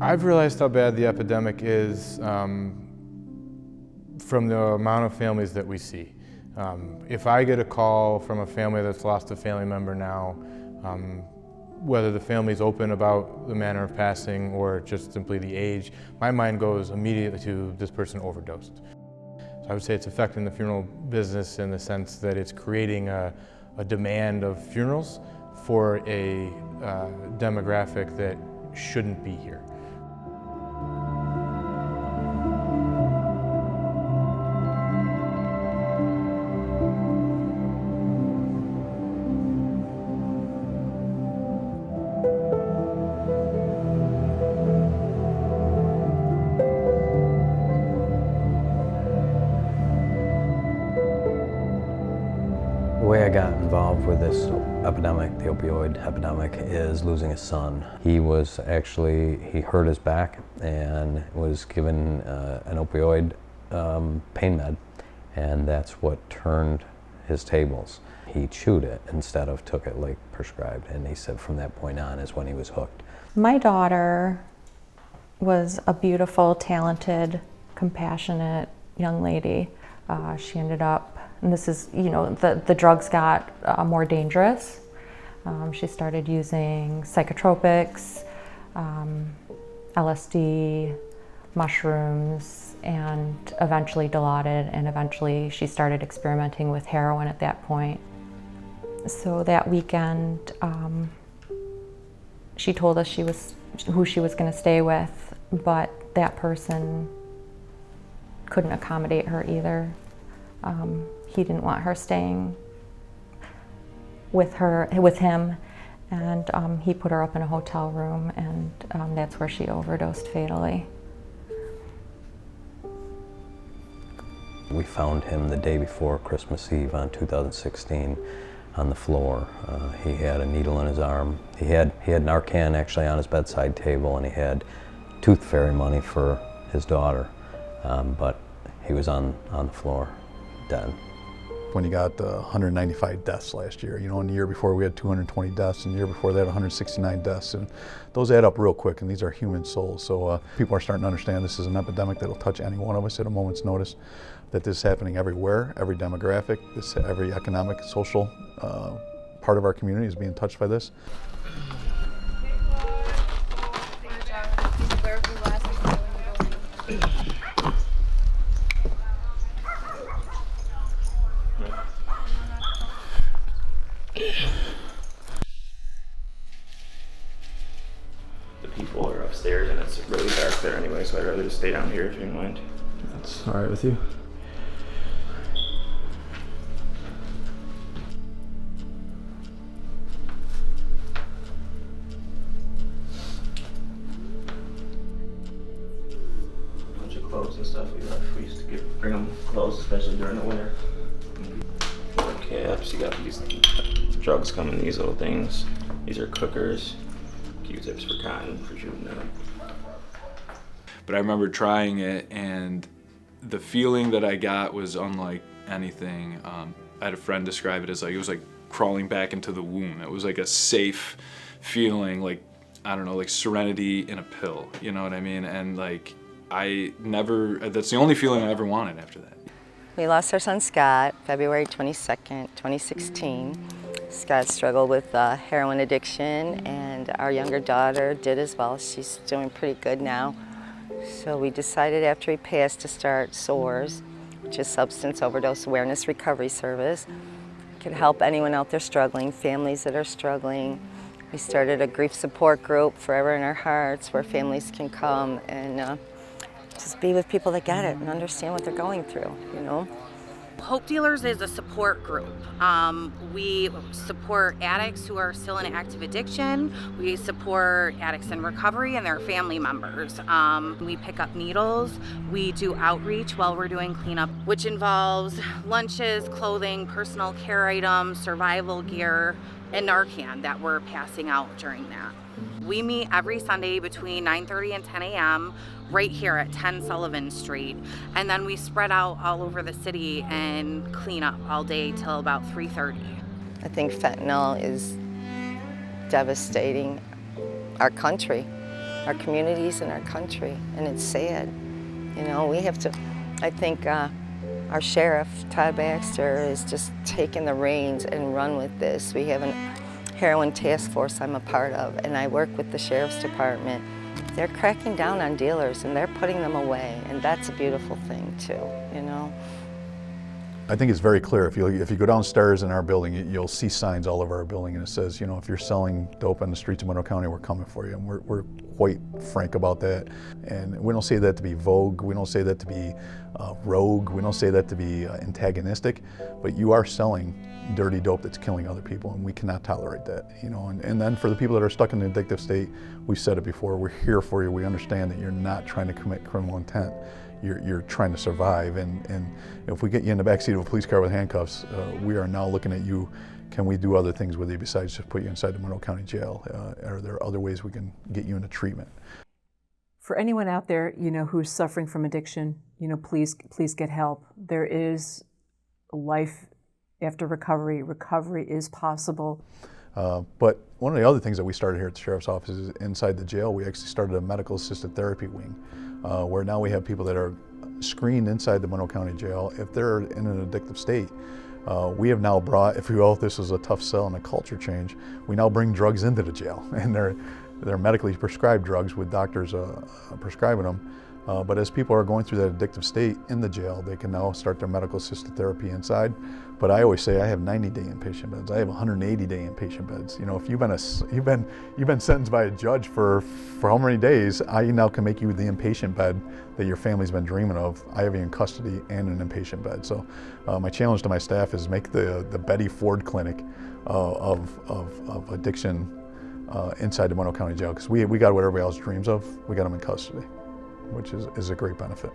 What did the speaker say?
I've realized how bad the epidemic is from the amount of families that we see. If I get a call from a family that's lost a family member now, whether the family's open about the manner of passing or just simply the age, my mind goes immediately to this person overdosed. So I would say it's affecting the funeral business in the sense that it's creating a demand of funerals for a demographic that shouldn't be here. The way I got involved with this epidemic, the opioid epidemic, is losing a son. He hurt his back and was given an opioid pain med, and that's what turned his tables. He chewed it instead of took it like prescribed, and he said from that point on is when he was hooked. My daughter was a beautiful, talented, compassionate young lady. She ended up, and this is, the drugs got more dangerous. She started using psychotropics, LSD, mushrooms, and eventually Dilaudid, and eventually she started experimenting with heroin at that point. So that weekend, she told us who she was going to stay with, but that person couldn't accommodate her either. He didn't want her staying with him, and he put her up in a hotel room, and that's where she overdosed fatally. We found him the day before Christmas Eve on 2016 on the floor. He had a needle in his arm. He had Narcan actually on his bedside table, and he had tooth fairy money for his daughter, but he was on the floor, dead. When you got 195 deaths last year, and the year before we had 220 deaths, and the year before that 169 deaths, and those add up real quick, and these are human souls. So people are starting to understand this is an epidemic that'll touch any one of us at a moment's notice, that this is happening everywhere, every demographic, every economic, social part of our community is being touched by this. The people are upstairs and it's really dark there anyway, so I'd rather just stay down here if you don't mind. That's all right with you? A bunch of clothes and stuff we left. We used to bring them clothes, especially during the winter. Caps, you got these drugs come in these little things. These are cookers, Q-tips for cotton, for shooting them. But I remember trying it, and the feeling that I got was unlike anything. I had a friend describe it as it was like crawling back into the womb. It was like a safe feeling, like, I don't know, like serenity in a pill, you know what I mean? And that's the only feeling I ever wanted after that. We lost our son Scott February 22nd, 2016. Scott struggled with heroin addiction, and our younger daughter did as well. She's doing pretty good now. So we decided after he passed to start SOARS, which is Substance Overdose Awareness Recovery Service. It can help anyone out there struggling, families that are struggling. We started a grief support group, Forever in Our Hearts, where families can come and just be with people that get it and understand what they're going through, Hope Dealers is a support group. We support addicts who are still in active addiction. We support addicts in recovery and their family members. We pick up needles. We do outreach while we're doing cleanup, which involves lunches, clothing, personal care items, survival gear, and Narcan that we're passing out during that. We meet every Sunday between 9:30 and 10 a.m. right here at 10 Sullivan Street. And then we spread out all over the city and clean up all day till about 3:30. I think fentanyl is devastating our country. our communities and our country, and it's sad. You know, we have to, I think our sheriff, Todd Baxter, is just taking the reins and run with this. We have a heroin task force I'm a part of, and I work with the sheriff's department. They're cracking down on dealers and they're putting them away, and that's a beautiful thing too, you know. I think it's very clear. If you go downstairs in our building, you'll see signs all over our building, and it says, you know, if you're selling dope on the streets of Monroe County, we're coming for you. And we're quite frank about that. And we don't say that to be vogue. We don't say that to be rogue. We don't say that to be antagonistic. But you are selling dirty dope that's killing other people, and we cannot tolerate that. You know. And then for the people that are stuck in the addictive state, we've said it before. We're here for you. We understand that you're not trying to commit criminal intent. You're trying to survive, and if we get you in the backseat of a police car with handcuffs, we are now looking at you. Can we do other things with you besides just put you inside the Monroe County Jail? Are there other ways we can get you into treatment? For anyone out there, you know, who's suffering from addiction, you know, please get help. There is life after recovery. Recovery is possible. But one of the other things that we started here at the Sheriff's Office is inside the jail, we actually started a medical assisted therapy wing, where now we have people that are screened inside the Monroe County Jail. If they're in an addictive state, we have now brought, if you will, this is a tough sell and a culture change, we now bring drugs into the jail, and they're medically prescribed drugs with doctors prescribing them. But as people are going through that addictive state in the jail, they can now start their medical assisted therapy inside. But I always say I have 90-day inpatient beds. I have 180-day inpatient beds. You know, if you've been sentenced by a judge for how many days, I now can make you the inpatient bed that your family's been dreaming of. I have you in custody and an inpatient bed. So my challenge to my staff is make the Betty Ford Clinic of addiction inside the Monroe County Jail, because we got what everybody else dreams of. We got them in custody, which is a great benefit.